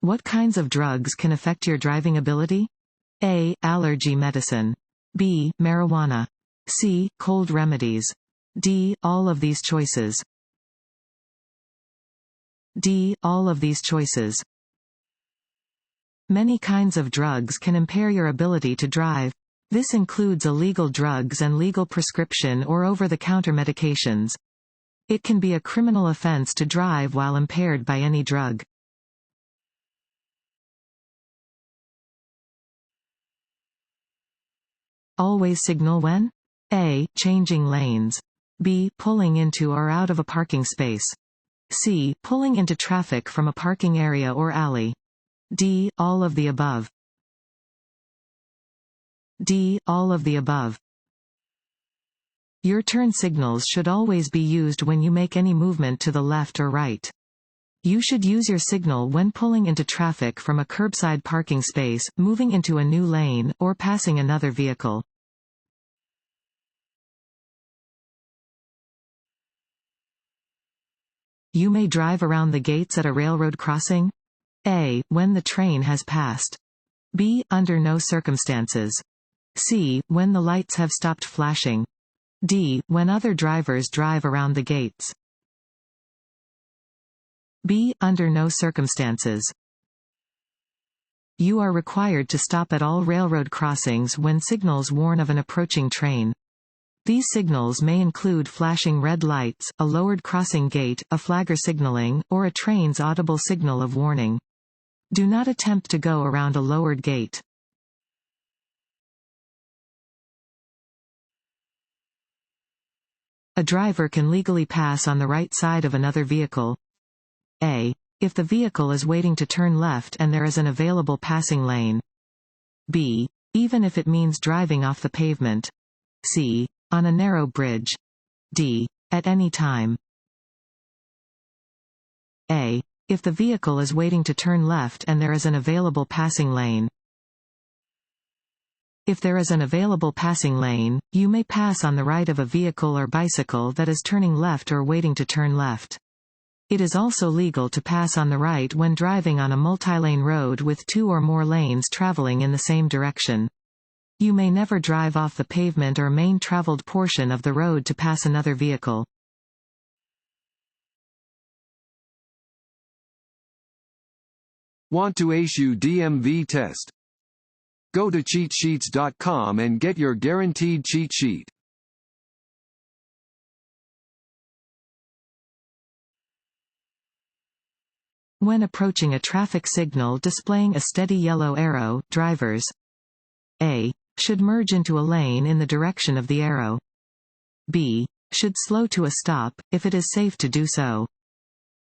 What kinds of drugs can affect your driving ability? A. Allergy medicine. B. Marijuana. C. Cold remedies. D. All of these choices. D. All of these choices. Many kinds of drugs can impair your ability to drive. This includes illegal drugs and legal prescription or over-the-counter medications. It can be a criminal offense to drive while impaired by any drug. Always signal when? A. Changing lanes. B. Pulling into or out of a parking space. C. Pulling into traffic from a parking area or alley. D. All of the above. D. All of the above. Your turn signals should always be used when you make any movement to the left or right. You should use your signal when pulling into traffic from a curbside parking space, moving into a new lane, or passing another vehicle. You may drive around the gates at a railroad crossing. A. When the train has passed. B. Under no circumstances. C. When the lights have stopped flashing. D. When other drivers drive around the gates. B. Under no circumstances. You are required to stop at all railroad crossings when signals warn of an approaching train. These signals may include flashing red lights, a lowered crossing gate, a flagger signaling, or a train's audible signal of warning. Do not attempt to go around a lowered gate. A driver can legally pass on the right side of another vehicle. A. If the vehicle is waiting to turn left and there is an available passing lane. B. Even if it means driving off the pavement. C. On a narrow bridge. D. At any time. A. If the vehicle is waiting to turn left and there is an available passing lane. If there is an available passing lane, you may pass on the right of a vehicle or bicycle that is turning left or waiting to turn left. It is also legal to pass on the right when driving on a multi-lane road with 2 or more lanes traveling in the same direction. You may never drive off the pavement or main traveled portion of the road to pass another vehicle. Want to ace your DMV test? Go to cheatsheets.com and get your guaranteed cheat sheet. When approaching a traffic signal displaying a steady yellow arrow, drivers A. Should merge into a lane in the direction of the arrow. B. Should slow to a stop, if it is safe to do so.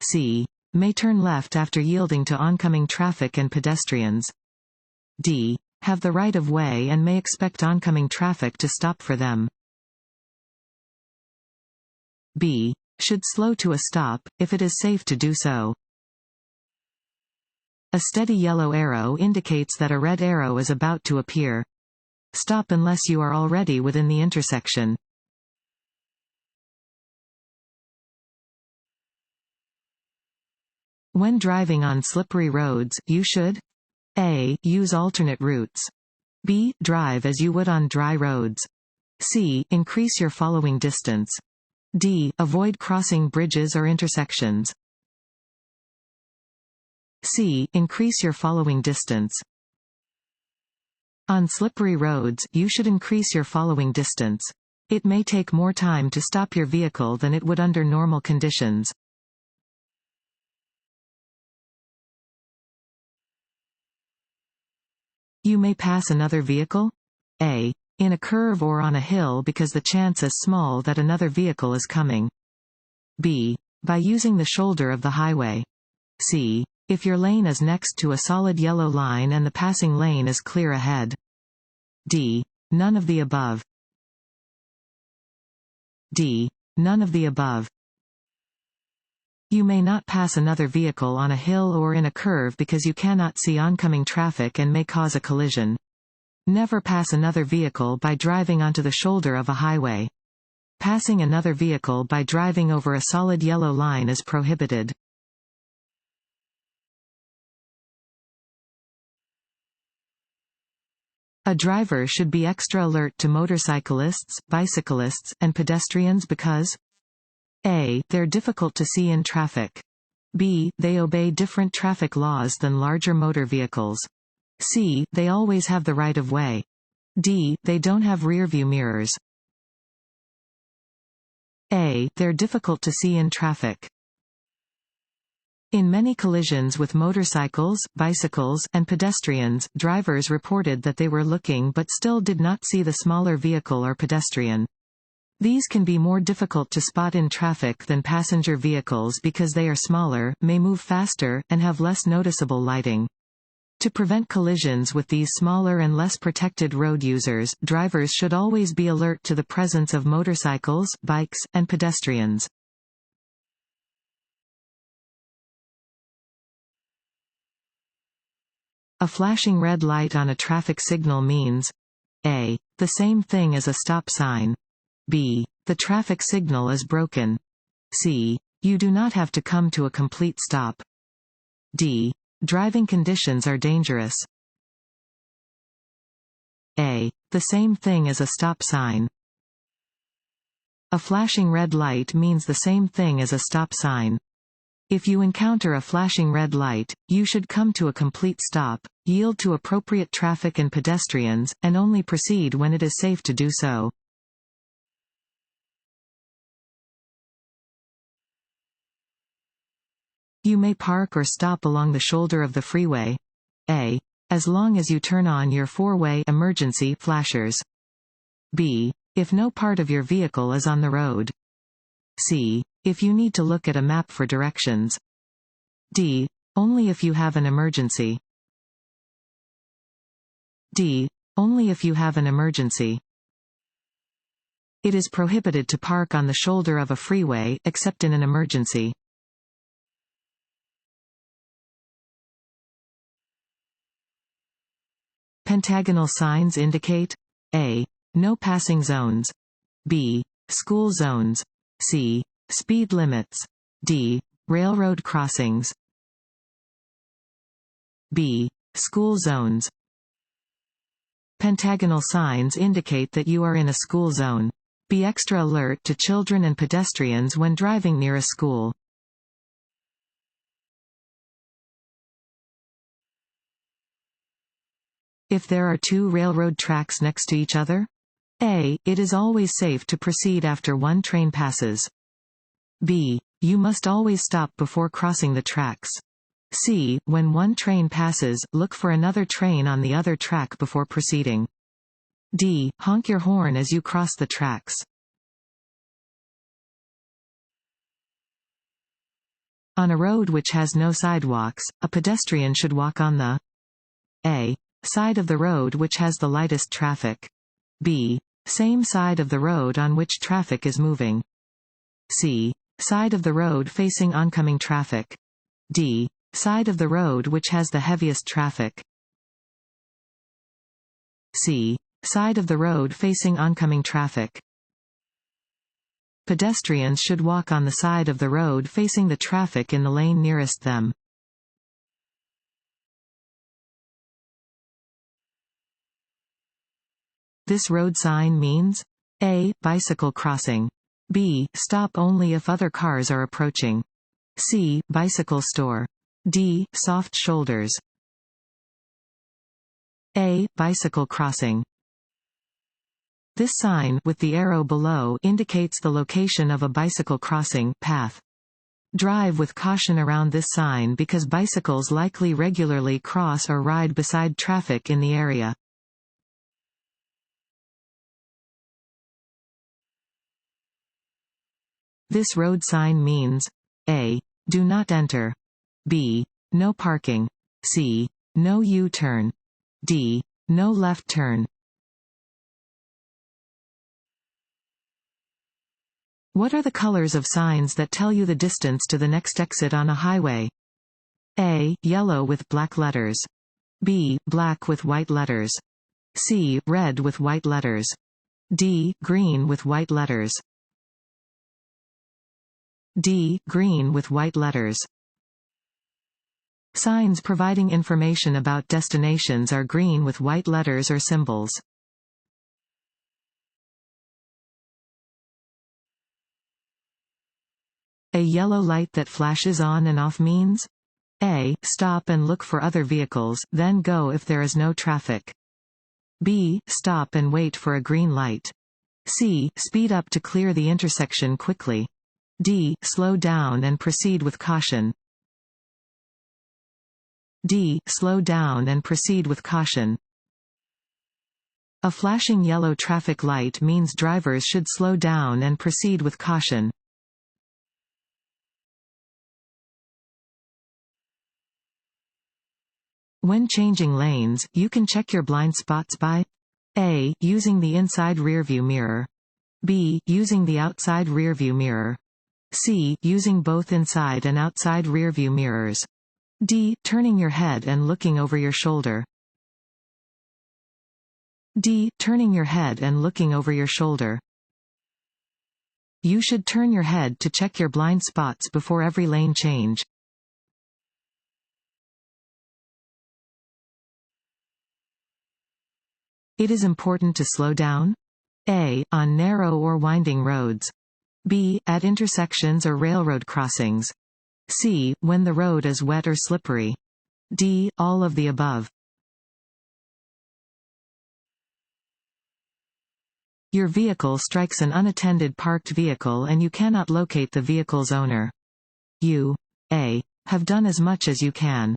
C. May turn left after yielding to oncoming traffic and pedestrians. D. Have the right of way and may expect oncoming traffic to stop for them. B. Should slow to a stop, if it is safe to do so. A steady yellow arrow indicates that a red arrow is about to appear. Stop unless you are already within the intersection. When driving on slippery roads, you should A. Use alternate routes. B. Drive as you would on dry roads. C. Increase your following distance. D. Avoid crossing bridges or intersections. C. Increase your following distance. On slippery roads, you should increase your following distance. It may take more time to stop your vehicle than it would under normal conditions. You may pass another vehicle. A. In a curve or on a hill because the chance is small that another vehicle is coming. B. By using the shoulder of the highway. C. If your lane is next to a solid yellow line and the passing lane is clear ahead. D. None of the above. D. None of the above. You may not pass another vehicle on a hill or in a curve because you cannot see oncoming traffic and may cause a collision. Never pass another vehicle by driving onto the shoulder of a highway. Passing another vehicle by driving over a solid yellow line is prohibited. A driver should be extra alert to motorcyclists, bicyclists, and pedestrians because A. They're difficult to see in traffic. B. They obey different traffic laws than larger motor vehicles. C. They always have the right of way. D. They don't have rear-view mirrors. A. They're difficult to see in traffic. In many collisions with motorcycles, bicycles, and pedestrians, drivers reported that they were looking but still did not see the smaller vehicle or pedestrian. These can be more difficult to spot in traffic than passenger vehicles because they are smaller, may move faster, and have less noticeable lighting. To prevent collisions with these smaller and less protected road users, drivers should always be alert to the presence of motorcycles, bikes, and pedestrians. A flashing red light on a traffic signal means A. The same thing as a stop sign. B. The traffic signal is broken. C. You do not have to come to a complete stop. D. Driving conditions are dangerous. A. The same thing as a stop sign. A flashing red light means the same thing as a stop sign. If you encounter a flashing red light, you should come to a complete stop, yield to appropriate traffic and pedestrians, and only proceed when it is safe to do so. You may park or stop along the shoulder of the freeway. A. As long as you turn on your four-way emergency flashers. B. If no part of your vehicle is on the road. C. If you need to look at a map for directions. D. Only if you have an emergency. D. Only if you have an emergency. It is prohibited to park on the shoulder of a freeway, except in an emergency. Pentagonal signs indicate A. No passing zones. B. School zones. C. Speed limits. D. Railroad crossings. B. School zones. Pentagonal signs indicate that you are in a school zone. Be extra alert to children and pedestrians when driving near a school. If there are two railroad tracks next to each other? A. It is always safe to proceed after one train passes. B. You must always stop before crossing the tracks. C. When one train passes, look for another train on the other track before proceeding. D. Honk your horn as you cross the tracks. On a road which has no sidewalks, a pedestrian should walk on the A. Side of the road which has the lightest traffic. B. Same side of the road on which traffic is moving. C. Side of the road facing oncoming traffic. D. Side of the road which has the heaviest traffic. C. Side of the road facing oncoming traffic. Pedestrians should walk on the side of the road facing the traffic in the lane nearest them. This road sign means A. Bicycle crossing. B. Stop only if other cars are approaching. C. Bicycle store. D. Soft shoulders. A. Bicycle crossing. This sign, with the arrow below, indicates the location of a bicycle crossing path. Drive with caution around this sign because bicycles likely regularly cross or ride beside traffic in the area. This road sign means A. Do not enter. B. No parking. C. No U-turn. D. No left turn. What are the colors of signs that tell you the distance to the next exit on a highway? A. Yellow with black letters. B. Black with white letters. C. Red with white letters. D. Green with white letters. D. Green with white letters. Signs providing information about destinations are green with white letters or symbols. A yellow light that flashes on and off means A. Stop and look for other vehicles, then go if there is no traffic. B. Stop and wait for a green light. C. Speed up to clear the intersection quickly. D. Slow down and proceed with caution. D. Slow down and proceed with caution. A flashing yellow traffic light means drivers should slow down and proceed with caution. When changing lanes, you can check your blind spots by A. Using the inside rearview mirror. B. Using the outside rearview mirror. C. Using both inside and outside rearview mirrors. D. Turning your head and looking over your shoulder. D. Turning your head and looking over your shoulder. You should turn your head to check your blind spots before every lane change. It is important to slow down. A. On narrow or winding roads. B. At intersections or railroad crossings. C. When the road is wet or slippery. D. All of the above. Your vehicle strikes an unattended parked vehicle and you cannot locate the vehicle's owner. You A. Have done as much as you can.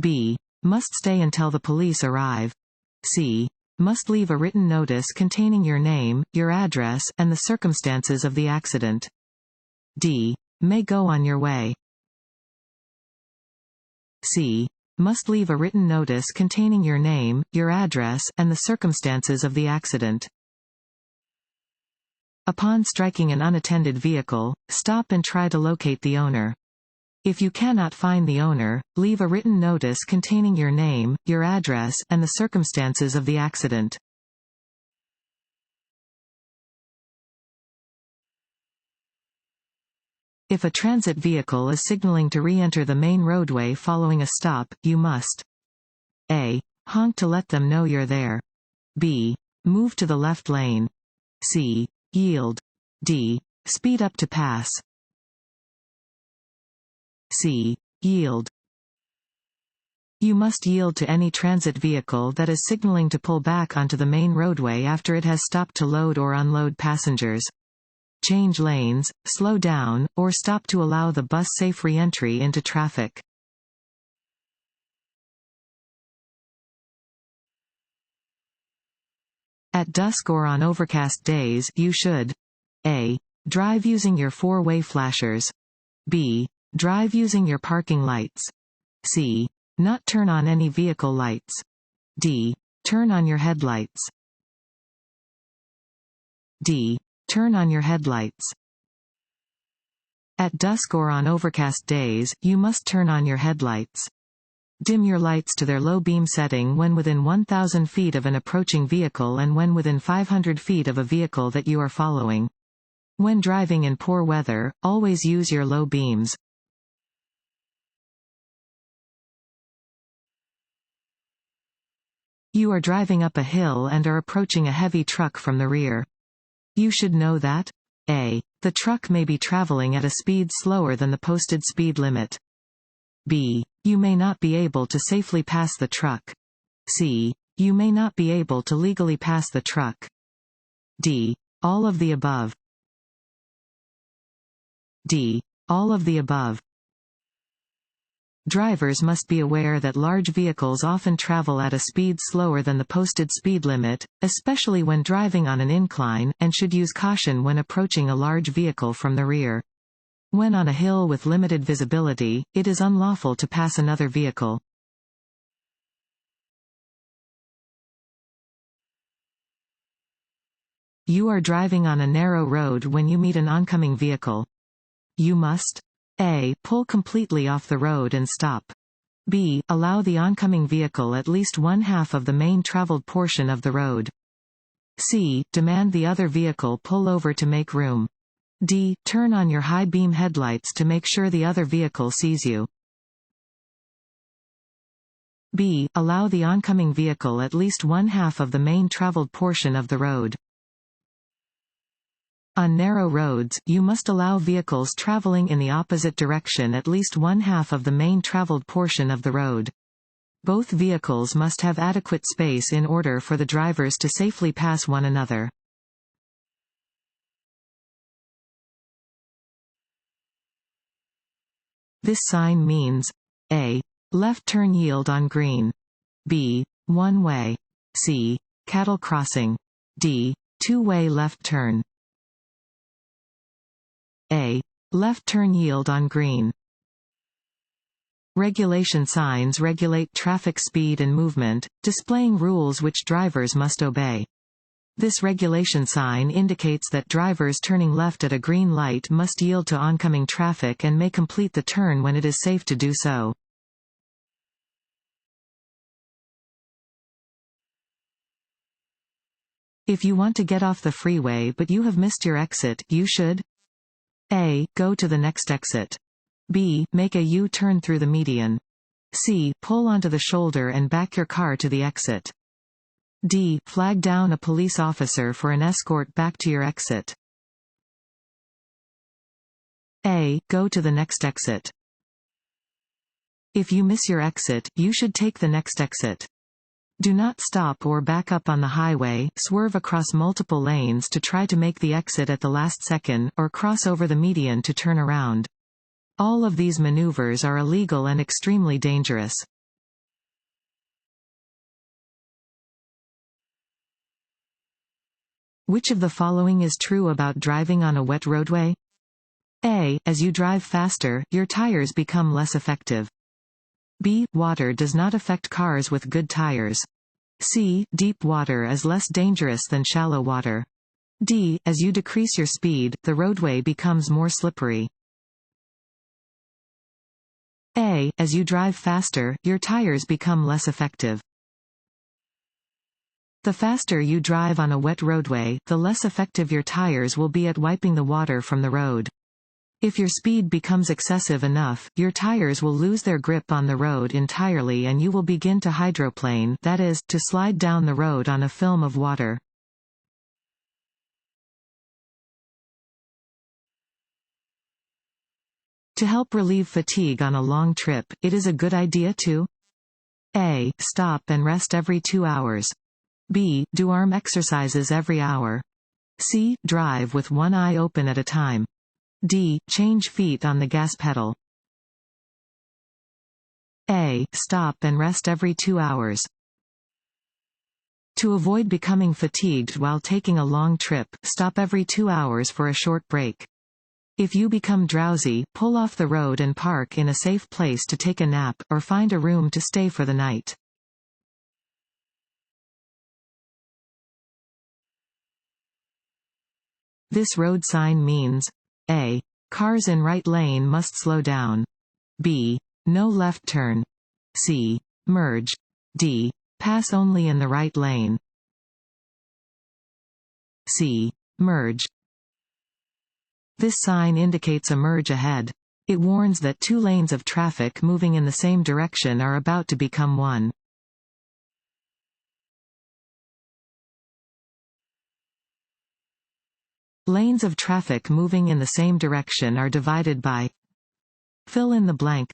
B. Must stay until the police arrive. C. Must leave a written notice containing your name, your address, and the circumstances of the accident. D. May go on your way. C. Must leave a written notice containing your name, your address, and the circumstances of the accident. Upon striking an unattended vehicle, stop and try to locate the owner. If you cannot find the owner, leave a written notice containing your name, your address, and the circumstances of the accident. If a transit vehicle is signaling to re-enter the main roadway following a stop, you must A. Honk to let them know you're there. B. Move to the left lane. C. Yield. D. Speed up to pass. C. Yield. You must yield to any transit vehicle that is signaling to pull back onto the main roadway after it has stopped to load or unload passengers. Change lanes, slow down, or stop to allow the bus safe re-entry into traffic. At dusk or on overcast days, you should A. Drive using your four-way flashers. B. Drive using your parking lights. C. Not turn on any vehicle lights. D. Turn on your headlights. D. Turn on your headlights. At dusk or on overcast days, you must turn on your headlights. Dim your lights to their low beam setting when within 1,000 feet of an approaching vehicle and when within 500 feet of a vehicle that you are following. When driving in poor weather, always use your low beams. You are driving up a hill and are approaching a heavy truck from the rear. You should know that A. The truck may be traveling at a speed slower than the posted speed limit. B. You may not be able to safely pass the truck. C. You may not be able to legally pass the truck. D. All of the above. D. All of the above. Drivers must be aware that large vehicles often travel at a speed slower than the posted speed limit, especially when driving on an incline, and should use caution when approaching a large vehicle from the rear. When on a hill with limited visibility, it is unlawful to pass another vehicle. You are driving on a narrow road when you meet an oncoming vehicle. You must A. Pull completely off the road and stop. B. Allow the oncoming vehicle at least one-half of the main traveled portion of the road. C. Demand the other vehicle pull over to make room. D. Turn on your high beam headlights to make sure the other vehicle sees you. B. Allow the oncoming vehicle at least one-half of the main traveled portion of the road. On narrow roads, you must allow vehicles traveling in the opposite direction at least one-half of the main traveled portion of the road. Both vehicles must have adequate space in order for the drivers to safely pass one another. This sign means A. Left turn yield on green. B. One-way. C. Cattle crossing. D. Two-way left turn. A. Left turn yield on green. Regulation signs regulate traffic speed and movement, displaying rules which drivers must obey. This regulation sign indicates that drivers turning left at a green light must yield to oncoming traffic and may complete the turn when it is safe to do so. If you want to get off the freeway but you have missed your exit, you should A. Go to the next exit. B. Make a U-turn through the median. C. Pull onto the shoulder and back your car to the exit. D. Flag down a police officer for an escort back to your exit. A. Go to the next exit. If you miss your exit, you should take the next exit. Do not stop or back up on the highway, swerve across multiple lanes to try to make the exit at the last second, or cross over the median to turn around. All of these maneuvers are illegal and extremely dangerous. Which of the following is true about driving on a wet roadway? A. As you drive faster, your tires become less effective. B. Water does not affect cars with good tires. C. Deep water is less dangerous than shallow water. D. As you decrease your speed, the roadway becomes more slippery. A. As you drive faster, your tires become less effective. The faster you drive on a wet roadway, the less effective your tires will be at wiping the water from the road. If your speed becomes excessive enough, your tires will lose their grip on the road entirely and you will begin to hydroplane, that is, to slide down the road on a film of water. To help relieve fatigue on a long trip, it is a good idea to A. Stop and rest every 2 hours. B. Do arm exercises every hour. C. Drive with one eye open at a time. D. Change feet on the gas pedal. A. Stop and rest every 2 hours. To avoid becoming fatigued while taking a long trip, stop every 2 hours for a short break. If you become drowsy, pull off the road and park in a safe place to take a nap, or find a room to stay for the night. This road sign means A. Cars in right lane must slow down. B. No left turn. C. Merge. D. Pass only in the right lane. C. Merge. This sign indicates a merge ahead. It warns that 2 lanes of traffic moving in the same direction are about to become one. Lanes of traffic moving in the same direction are divided by fill in the blank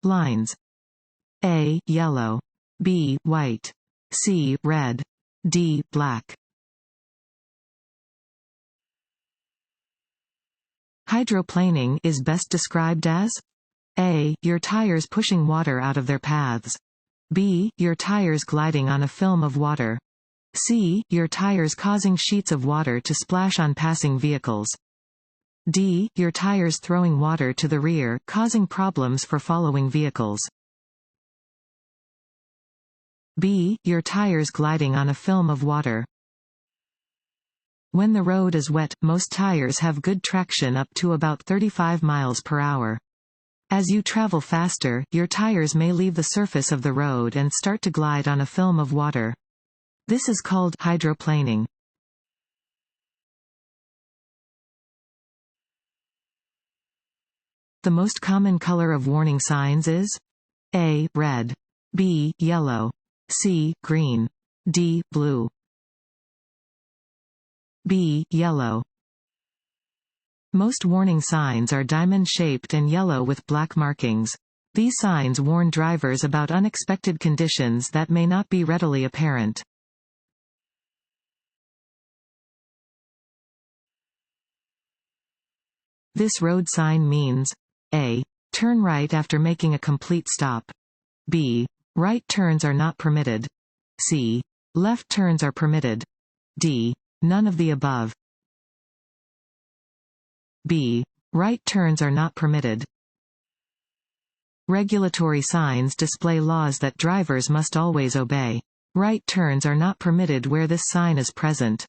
lines. A. Yellow. B. White. C. Red. D. Black. Hydroplaning is best described as A. Your tires pushing water out of their paths. B. Your tires gliding on a film of water. C. Your tires causing sheets of water to splash on passing vehicles. D. Your tires throwing water to the rear, causing problems for following vehicles. B. Your tires gliding on a film of water. When the road is wet, most tires have good traction up to about 35 miles per hour. As you travel faster, your tires may leave the surface of the road and start to glide on a film of water. This is called hydroplaning. The most common color of warning signs is A. Red. B. Yellow. C. Green. D. Blue. B. Yellow. Most warning signs are diamond-shaped and yellow with black markings. These signs warn drivers about unexpected conditions that may not be readily apparent. This road sign means A. Turn right after making a complete stop. B. Right turns are not permitted. C. Left turns are permitted. D. None of the above. B. Right turns are not permitted. Regulatory signs display laws that drivers must always obey. Right turns are not permitted where this sign is present.